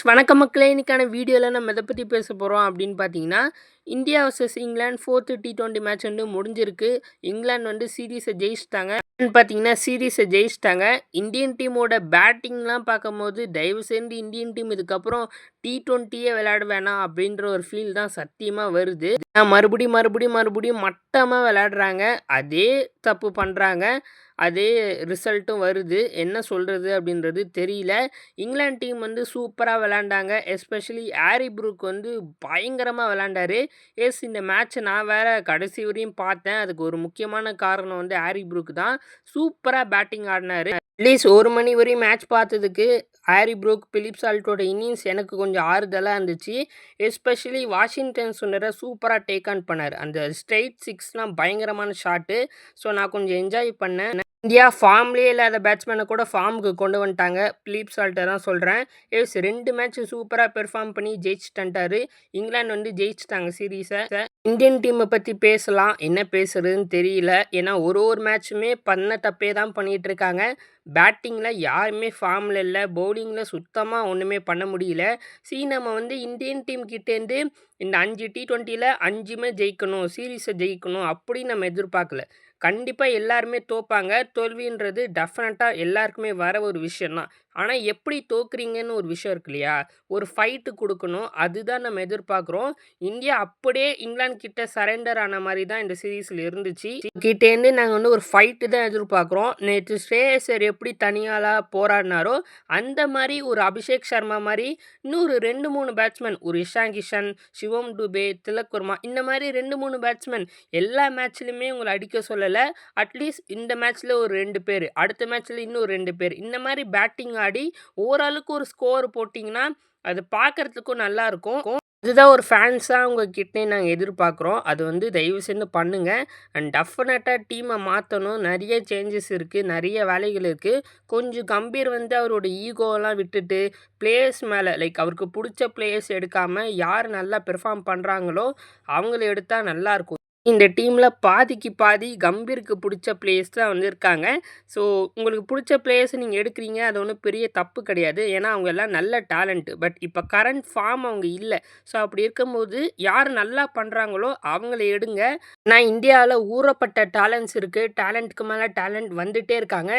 வணக்கம் மக்களே! இன்னைக்கான வீடியோல நம்ம எத பத்தி பேச போறோம் அப்படின்னு பார்த்தீங்கன்னா, இந்தியா வர்சஸ் இங்கிலாந்து 4த் T20 மேட்ச் வந்து முடிஞ்சிருக்கு. இங்கிலாந்து வந்து சீரிஸ ஜெயிச்சுட்டாங்க. பார்த்தீங்கன்னா சீரிஸ ஜெயிச்சுட்டாங்க. இந்தியன் டீமோட பேட்டிங்லாம் பார்க்கும்போது, தயவு செஞ்சு இந்தியன் டீம் இதுக்கப்புறம் T20யே விளையாட வேணாம் அப்படின்ற ஒரு ஃபீல் தான் சத்தியமா வருது. மறுபடியும் மட்டமா விளையாடுறாங்க. அதே தப்பு பண்றாங்க. அதே ரிசல்ட்டும் வருது. என்ன சொல்றது அப்படின்றது தெரியல. இங்கிலாந்து டீம் வந்து சூப்பரா விளையாண்டாங்க. எஸ்பெஷலி ஹாரி ப்ரூக் வந்து பயங்கரமா விளையாண்டாரு. இந்த மேட்ச்ச நான் வேற கடைசி வரையும் பார்த்தேன். அதுக்கு ஒரு முக்கியமான காரணம் வந்து ஹாரி ப்ரூக் தான். சூப்பரா பேட்டிங் ஆடுனாரு. அட்லீஸ்ட் 1 மணி வரையும் மேட்ச் பார்த்ததுக்கு ஹாரி ப்ரூக், பிலிப் சால்ட்டோட இன்னிங்ஸ் எனக்கு கொஞ்சம் ஆறுதலா இருந்துச்சு. எஸ்பெஷலி வாஷிங்டன் சுந்தர சூப்பரா டேக் ஆன் பண்ணாரு. அந்த ஸ்ட்ரெய்ட் சிக்ஸ்லாம் பயங்கரமான ஷாட்டு. ஸோ நான் கொஞ்சம் என்ஜாய் பண்ணேன். இந்தியா ஃபார்ம்லயே இல்லாத பேட்ஸ்மேன கூட ஃபார்முக்கு கொண்டு வந்துட்டாங்க. பிலிப் சால்ட்ட தான் சொல்றேன். 2 மேட்ச் சூப்பரா பெர்ஃபார்ம் பண்ணி ஜெயிச்சுட்டு வந்துட்டாரு. இங்கிலாந்து வந்து ஜெயிச்சுட்டாங்க சீரிஸ. இந்தியன் டீம பத்தி பேசலாம். என்ன பேசுறதுன்னு தெரியல. ஏன்னா ஒரு மேட்சுமே பண்ண தப்பே தான் பண்ணிட்டு இருக்காங்க. பேட்டிங்ல யாருமே ஃபார்ம்ல இல்ல. பவுலிங்ல சுத்தமா ஒண்ணுமே பண்ண முடியல. நம்ம வந்து இந்தியன் டீம் கிட்டேருந்து இந்த 5 T20ல 5மே ஜெயிக்கணும். சீரிஸ ஜெயிக்கணும் அப்படின்னு நம்ம எதிர்பார்க்கல. கண்டிப்பா எல்லாருமே தோப்பாங்க. தோல்வின்றது டெஃபினட்டா எல்லாருக்குமே வர ஒரு விஷயம் தான். ஆனா எப்படி தோக்குறீங்கன்னு ஒரு விஷயம் இருக்கு இல்லையா? ஒரு ஃபைட் குடுக்கணும். அதுதான் நம்ம எதிர்பார்க்குறோம். இந்தியா அப்படியே இங்கிலாந்து கிட்ட சரண்டர் ஆன மாரி தான் இந்த சீரிஸ்ல இருந்துச்சு. கிட்டேருந்து நாங்க வந்து ஒரு ஃபைட் தான் எதிர்பார்க்குறோம். நேத்து ஸ்ரேயஸ் ஐயர் எப்படி தனியாளா போராடினாரோ, அந்த மாரி ஒரு அபிஷேக் சர்மா மாரி இன்னும் ஒரு 2, 3 பேட்ஸ்மேன் ஒரு இஷான் கிஷன், சிவம் துபே, திலக் வர்மா இந்த மாரி 2, 3 பேட்ஸ்மேன் எல்லா மேட்ச்லயுமே உங்கள அடிக்க சொல்லல. அட்லீஸ்ட் இந்த மேட்ச்ல ஒரு 2 பேரு, அடுத்த மேட்ச்ல இன்னும் 2 பேர். இந்த மாரி பேட்டிங் ஆடி ஓரளவுக்கு ஒரு ஸ்கோர் போட்டீங்கன்னா, அது பார்க்கறதுக்கும் நல்லாருக்கும். இதுதான் ஒரு ஃபேன்ஸா உங்ககிட்ட நாங்க எதிர்பார்க்குறோம். அது வந்து தயவு செஞ்சு பண்ணுங்க. அண்ட் டெஃபினட்டா டீம மாத்தணும். நெறைய சேஞ்சஸ் இருக்கு. நெறைய வேலைகள் இருக்கு. கொஞ்சம் கம்பீர் வந்து அவரோட ஈகோலாம் விட்டுட்டு, பிளேயர்ஸ் மேல அவருக்கு புடிச்ச பிளேயர்ஸ் எடுக்காம, யார் நல்லா பெர்ஃபார்ம் பண்றாங்களோ, அவங்கள எடுத்தா நல்லாருக்கும். இந்த டீம்ல பாதிக்கு பாதி கம்பீருக்கு புடிச்ச பிளேயர்ஸ் தான் வந்து இருக்காங்க. ஸோ உங்களுக்கு புடிச்ச பிளேயர்ஸ நீங்க எடுக்குறீங்க. அது ஒண்ணும் பெரிய தப்பு கிடையாது. ஏன்னா, அவங்க எல்லாம் நல்ல டேலண்ட். பட் இப்ப கரண்ட் ஃபார்ம் அவங்க இல்ல. ஸோ அப்படி இருக்கும்போது, யார் நல்லா பண்றாங்களோ அவங்கள எடுங்க. நான் இந்தியால ஊறப்பட்ட டேலண்ட்ஸ் இருக்கு. டேலண்ட்க்கு மேல டேலண்ட் வந்துட்டே இருக்காங்க.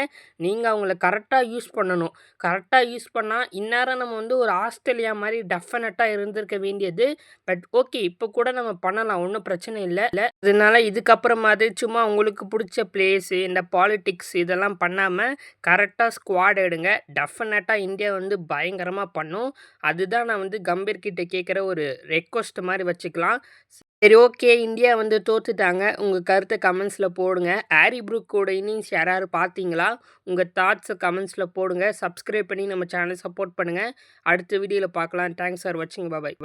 நீங்க அவங்கள கரெக்ட்டா யூஸ் பண்ணணும். கரெக்ட்டா யூஸ் பண்ணா, இந்நேரம் நம்ம வந்து ஒரு ஆஸ்திரேலியா மாரி டெஃபினட்டா இருந்திருக்க வேண்டியது. பட் ஓகே, இப்ப கூட நம்ம பண்ணலாம். ஒண்ணும் பிரச்சனை இல்ல. அதனால இதுக்கப்புறமாவது சும்மா உங்களுக்கு புடிச்ச பிளேயர்ஸு, இந்த பாலிடிக்ஸ் இதெல்லாம் பண்ணாம, கரெக்ட்டா ஸ்குவாட் எடுங்க. டெஃபினட்டா இந்தியா வந்து பயங்கரமா பண்ணும். அதுதான் நான் வந்து கம்பீர் கிட்ட கேட்குற ஒரு ரெக்வெஸ்ட் மாரி வச்சுக்கலாம். சரி, ஓகே. இந்தியா வந்து தோத்துட்டாங்க. உங்க கருத்த கமெண்ட்ஸ்ல போடுங்க. ஹாரி ப்ரூக்கோட இன்னிங்ஸ் யாராவது பார்த்தீங்களா? உங்க தாட்ஸ கமெண்ட்ஸ்ல போடுங்க. சப்ஸ்கிரைப் பண்ணி நம்ம சேனல சப்போர்ட் பண்ணுங்க. அடுத்த வீடியோல பார்க்கலாம். தேங்க்ஸ் ஃபார் வாட்சிங். பாய்.